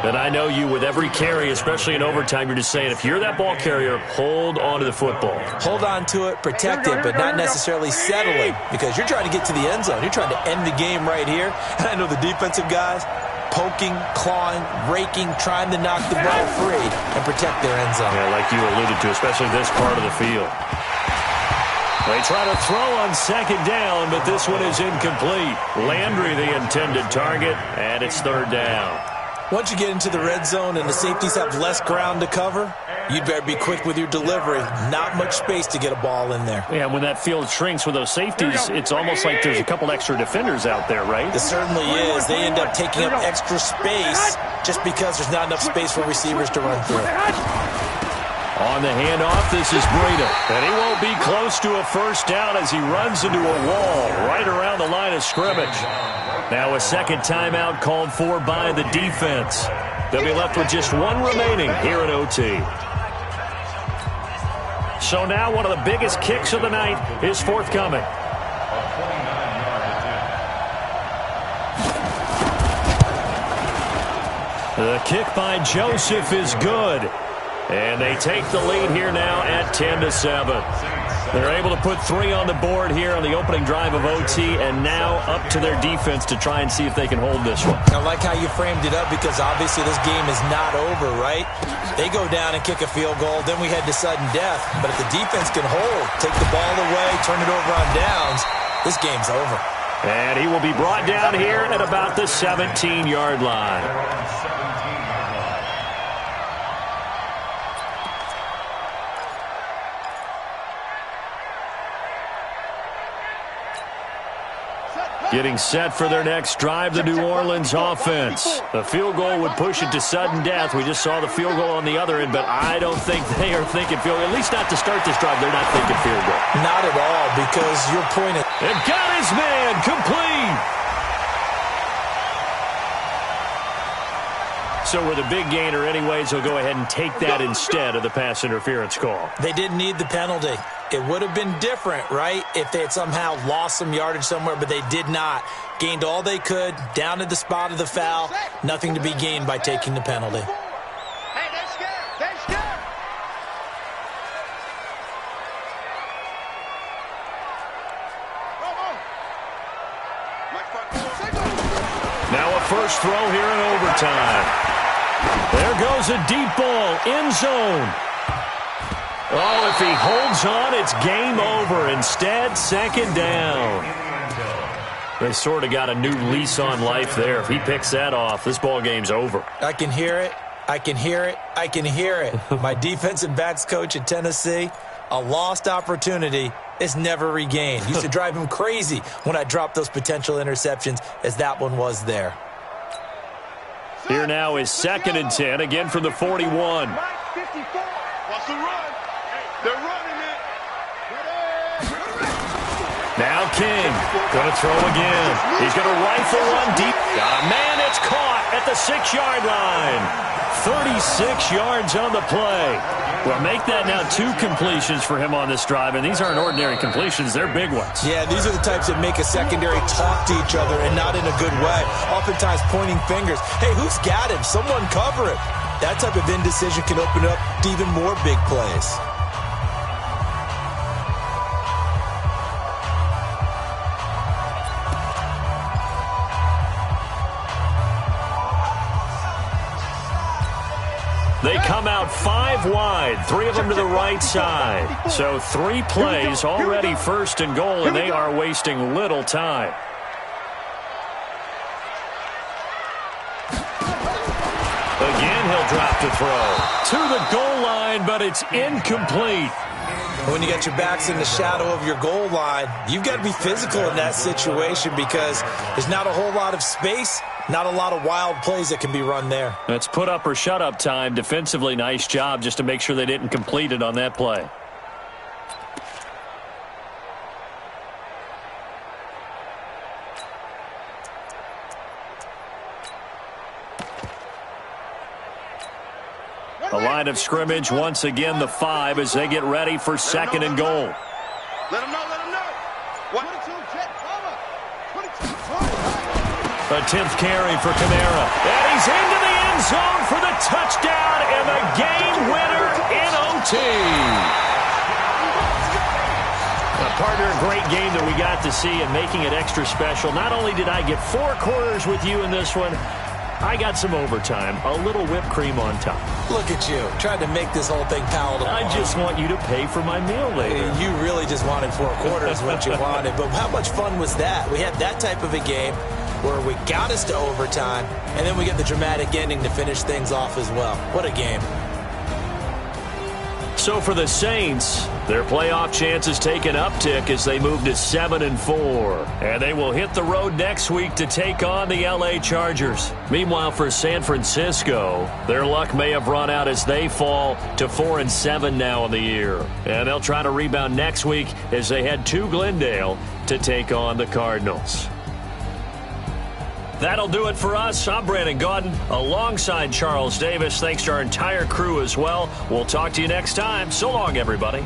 But I know you with every carry, especially in overtime, you're just saying if you're that ball carrier, hold on to the football. Hold on to it, protect it, but not necessarily settle it because you're trying to get to the end zone. You're trying to end the game right here. And I know the defensive guys poking, clawing, raking, trying to knock the ball free and protect their end zone. Yeah, like you alluded to, especially this part of the field. They try to throw on 2nd down, but this one is incomplete. Landry, the intended target, and it's 3rd down. Once you get into the red zone and the safeties have less ground to cover, you'd better be quick with your delivery. Not much space to get a ball in there. Yeah, when that field shrinks with those safeties, it's almost like there's a couple extra defenders out there, right? It certainly is. They end up taking up extra space just because there's not enough space for receivers to run through. On the handoff, this is Breida. And he won't be close to a 1st down as he runs into a wall right around the line of scrimmage. Now a 2nd timeout called for by the defense. They'll be left with just 1 remaining here at OT. So now one of the biggest kicks of the night is forthcoming. The kick by Joseph is good. And they take the lead here now at 10-7. They're able to put 3 on the board here on the opening drive of OT, and now up to their defense to try and see if they can hold this one. I like how you framed it up because obviously this game is not over, right? They go down and kick a field goal, then we head to sudden death. But if the defense can hold, take the ball away, turn it over on downs, this game's over. And he will be brought down here at about the 17-yard line. Getting set for their next drive, the New Orleans offense. The field goal would push it to sudden death. We just saw the field goal on the other end, but I don't think they are thinking field goal. At least not to start this drive, they're not thinking field goal. Not at all, because your point is... And got his man, complete! So with a big gainer anyways, he'll go ahead and take that instead of the pass interference call. They didn't need the penalty. It would have been different, right, if they had somehow lost some yardage somewhere, but they did not. Gained all they could, down to the spot of the foul. Nothing to be gained by taking the penalty. Hey, they're scared. They're scared. Now a first throw here in overtime. There goes a deep ball, end zone. Oh, if he holds on, it's game over. Instead, 2nd down. They sort of got a new lease on life there. If he picks that off, this ball game's over. I can hear it. I can hear it. I can hear it. My defensive backs coach at Tennessee, A lost opportunity is never regained. Used to drive him crazy when I dropped those potential interceptions, as that one was there. Here now is 2nd and 10, again from the 41. What's the run? They're running it. Now King, going to throw again. He's going to rifle one deep. Man, it's caught at the 6-yard line. 36 yards on the play. Well, make that now 2 completions for him on this drive, and these aren't ordinary completions. They're big ones. Yeah, these are the types that make a secondary talk to each other, and not in a good way. Oftentimes pointing fingers. Hey, who's got him? Someone cover him. That type of indecision can open up to even more big plays. They come out 5 wide, 3 of them to the right side. So 3 plays already 1st and goal, and they are wasting little time. Again, he'll drop to throw. To the goal line, but it's incomplete. When you got your backs in the shadow of your goal line, you've got to be physical in that situation because there's not a whole lot of space, not a lot of wild plays that can be run there. That's put up or shut up time. Defensively, nice job just to make sure they didn't complete it on that play. A line of scrimmage, once again the 5 as they get ready for 2nd and goal. Let him know, let him know. What? A 10th carry for Kamara. And he's into the end zone for the touchdown and the game winner in OT. Partner, a great game that we got to see and making it extra special. Not only did I get 4 quarters with you in this one, I got some overtime, a little whipped cream on top. Look at you, trying to make this whole thing palatable. I just want you to pay for my meal later. You really just wanted 4 quarters, what you wanted. But how much fun was that? We had that type of a game where we got us to overtime, and then we get the dramatic ending to finish things off as well. What a game. So for the Saints, their playoff chances take an uptick as they move to 7-4. And they will hit the road next week to take on the LA Chargers. Meanwhile, for San Francisco, their luck may have run out as they fall to 4-7 now in the year. And they'll try to rebound next week as they head to Glendale to take on the Cardinals. That'll do it for us. I'm Brandon Gaudin alongside Charles Davis. Thanks to our entire crew as well. We'll talk to you next time. So long, everybody.